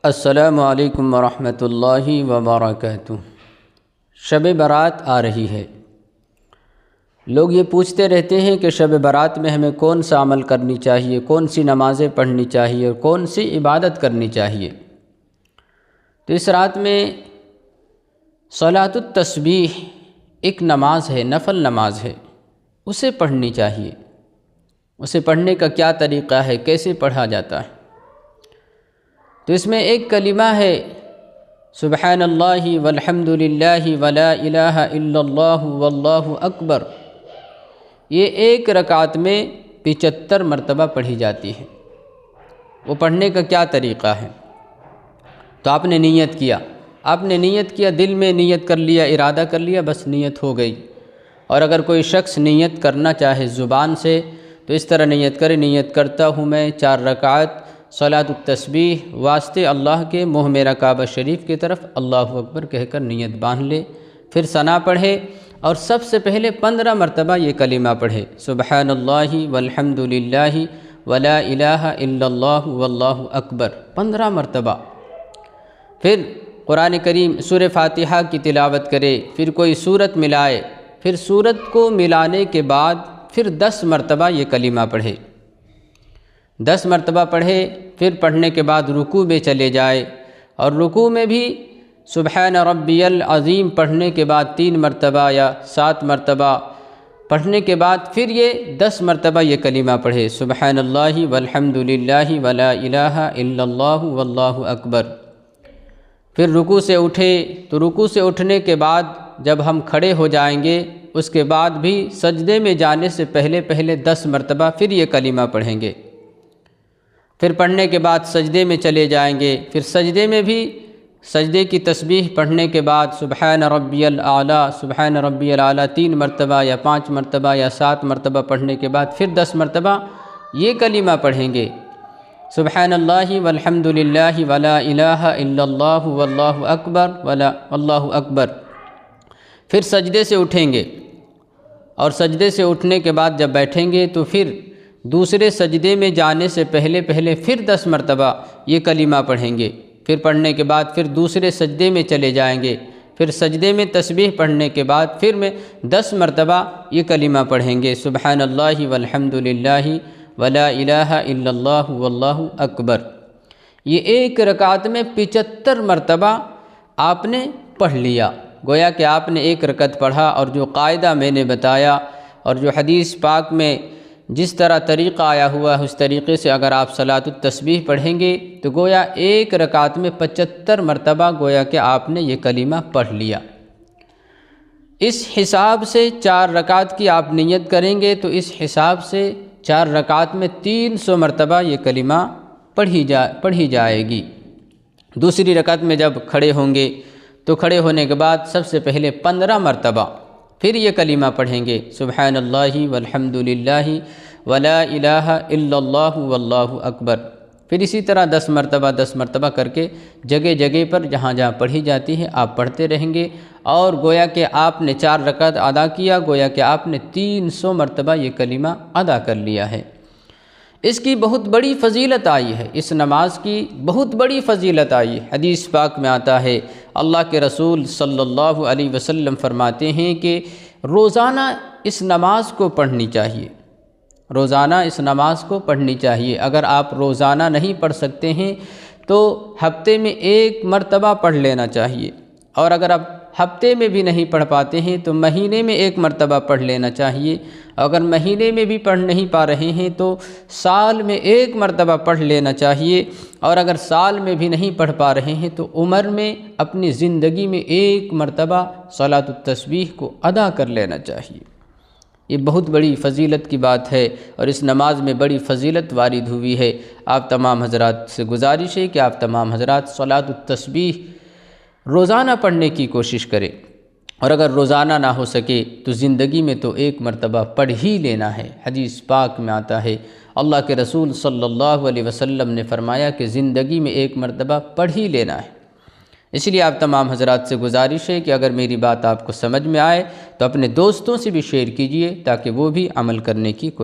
السلام علیکم ورحمۃ اللہ وبرکاتہ۔ شب برات آ رہی ہے۔ لوگ یہ پوچھتے رہتے ہیں کہ شب برات میں ہمیں کون سا عمل کرنی چاہیے، کون سی نمازیں پڑھنی چاہیے اور کون سی عبادت کرنی چاہیے۔ تو اس رات میں صلاۃ التسبیح ایک نماز ہے، نفل نماز ہے، اسے پڑھنی چاہیے۔ اسے پڑھنے کا کیا طریقہ ہے، کیسے پڑھا جاتا ہے؟ تو اس میں ایک کلمہ ہے سبحان اللہ والحمد للہ ولا الہ الا اللہ واللہ اکبر۔ یہ ایک رکعت میں 75 مرتبہ پڑھی جاتی ہے۔ وہ پڑھنے کا کیا طریقہ ہے؟ تو آپ نے نیت کیا، دل میں نیت کر لیا، ارادہ کر لیا، بس نیت ہو گئی۔ اور اگر کوئی شخص نیت کرنا چاہے زبان سے تو اس طرح نیت کرے، نیت کرتا ہوں میں 4 رکعت صلاۃ التسبیح واسطے اللہ کے، منہ میرا کعبہ شریف کی طرف، اللہ اکبر کہہ کر نیت باندھ لے، پھر ثنا پڑھے اور سب سے پہلے 15 مرتبہ یہ کلمہ پڑھے سبحان اللہ والحمد للہ ولا الہ الا اللہ واللہ اکبر 15 مرتبہ۔ پھر قرآن کریم سورہ فاتحہ کی تلاوت کرے، پھر کوئی سورت ملائے، پھر سورت کو ملانے کے بعد پھر 10 مرتبہ یہ کلمہ پڑھے، 10 مرتبہ پڑھے۔ پھر پڑھنے کے بعد رکوع میں چلے جائے، اور رکوع میں بھی سبحان ربی العظیم پڑھنے کے بعد 3 مرتبہ یا 7 مرتبہ پڑھنے کے بعد پھر یہ 10 مرتبہ یہ کلمہ پڑھے سبحان اللہ والحمد للہ ولا الہ الا اللہ واللہ اکبر۔ پھر رکوع سے اٹھے تو رکوع سے اٹھنے کے بعد جب ہم کھڑے ہو جائیں گے، اس کے بعد بھی سجدے میں جانے سے پہلے 10 مرتبہ پھر یہ کلمہ پڑھیں گے۔ پھر پڑھنے کے بعد سجدے میں چلے جائیں گے، پھر سجدے میں بھی سجدے کی تسبیح پڑھنے کے بعد سبحان ربی الاعلیٰ 3 مرتبہ یا 5 مرتبہ یا 7 مرتبہ پڑھنے کے بعد پھر 10 مرتبہ یہ کلمہ پڑھیں گے سبحان اللہ والحمد للہ ولا الہ الا اللہ واللہ اکبر۔ پھر سجدے سے اٹھیں گے، اور سجدے سے اٹھنے کے بعد جب بیٹھیں گے تو پھر دوسرے سجدے میں جانے سے پہلے پھر 10 مرتبہ یہ کلمہ پڑھیں گے۔ پھر پڑھنے کے بعد پھر دوسرے سجدے میں چلے جائیں گے، پھر سجدے میں تسبیح پڑھنے کے بعد پھر میں 10 مرتبہ یہ کلمہ پڑھیں گے سبحان اللہ والحمد للہ ولا الہ الا اللہ واللہ اکبر۔ یہ ایک رکعت میں 75 مرتبہ آپ نے پڑھ لیا۔ گویا کہ آپ نے ایک رکعت پڑھا، اور جو قاعدہ میں نے بتایا اور جو حدیث پاک میں جس طرح طریقہ آیا ہوا ہے اس طریقے سے اگر آپ صلاۃ التسبیح پڑھیں گے تو گویا ایک رکعت میں 75 مرتبہ گویا کہ آپ نے یہ کلمہ پڑھ لیا۔ اس حساب سے 4 رکعت کی آپ نیت کریں گے تو اس حساب سے 4 رکعت میں 300 مرتبہ یہ کلمہ پڑھی جائے گی۔ دوسری رکعت میں جب کھڑے ہوں گے تو کھڑے ہونے کے بعد سب سے پہلے 15 مرتبہ پھر یہ کلمہ پڑھیں گے سبحان اللہ والحمد للہ ولا الہ الا اللہ واللہ اکبر۔ پھر اسی طرح 10 مرتبہ کر کے جگہ جگہ پر جہاں جہاں پڑھی جاتی ہے آپ پڑھتے رہیں گے، اور گویا کہ آپ نے 4 رکعت ادا کیا، گویا کہ آپ نے 300 مرتبہ یہ کلمہ ادا کر لیا ہے۔ اس کی بہت بڑی فضیلت آئی ہے، اس نماز کی بہت بڑی فضیلت آئی ہے۔ حدیث پاک میں آتا ہے، اللہ کے رسول صلی اللہ علیہ وسلم فرماتے ہیں کہ روزانہ اس نماز کو پڑھنی چاہیے، روزانہ اس نماز کو پڑھنی چاہیے۔ اگر آپ روزانہ نہیں پڑھ سکتے ہیں تو ہفتے میں 1 مرتبہ پڑھ لینا چاہیے، اور اگر آپ ہفتے میں بھی نہیں پڑھ پاتے ہیں تو مہینے میں 1 مرتبہ پڑھ لینا چاہیے۔ اگر مہینے میں بھی پڑھ نہیں پا رہے ہیں تو سال میں 1 مرتبہ پڑھ لینا چاہیے، اور اگر سال میں بھی نہیں پڑھ پا رہے ہیں تو عمر میں اپنی زندگی میں 1 مرتبہ صلاۃ التسبیح کو ادا کر لینا چاہیے۔ یہ بہت بڑی فضیلت کی بات ہے، اور اس نماز میں بڑی فضیلت وارد ہوئی ہے۔ آپ تمام حضرات سے گزارش ہے کہ آپ تمام حضرات صلاۃ التسبیح روزانہ پڑھنے کی کوشش کریں، اور اگر روزانہ نہ ہو سکے تو زندگی میں تو 1 مرتبہ پڑھ ہی لینا ہے۔ حدیث پاک میں آتا ہے، اللہ کے رسول صلی اللہ علیہ وسلم نے فرمایا کہ زندگی میں 1 مرتبہ پڑھ ہی لینا ہے۔ اس لیے آپ تمام حضرات سے گزارش ہے کہ اگر میری بات آپ کو سمجھ میں آئے تو اپنے دوستوں سے بھی شیئر کیجئے تاکہ وہ بھی عمل کرنے کی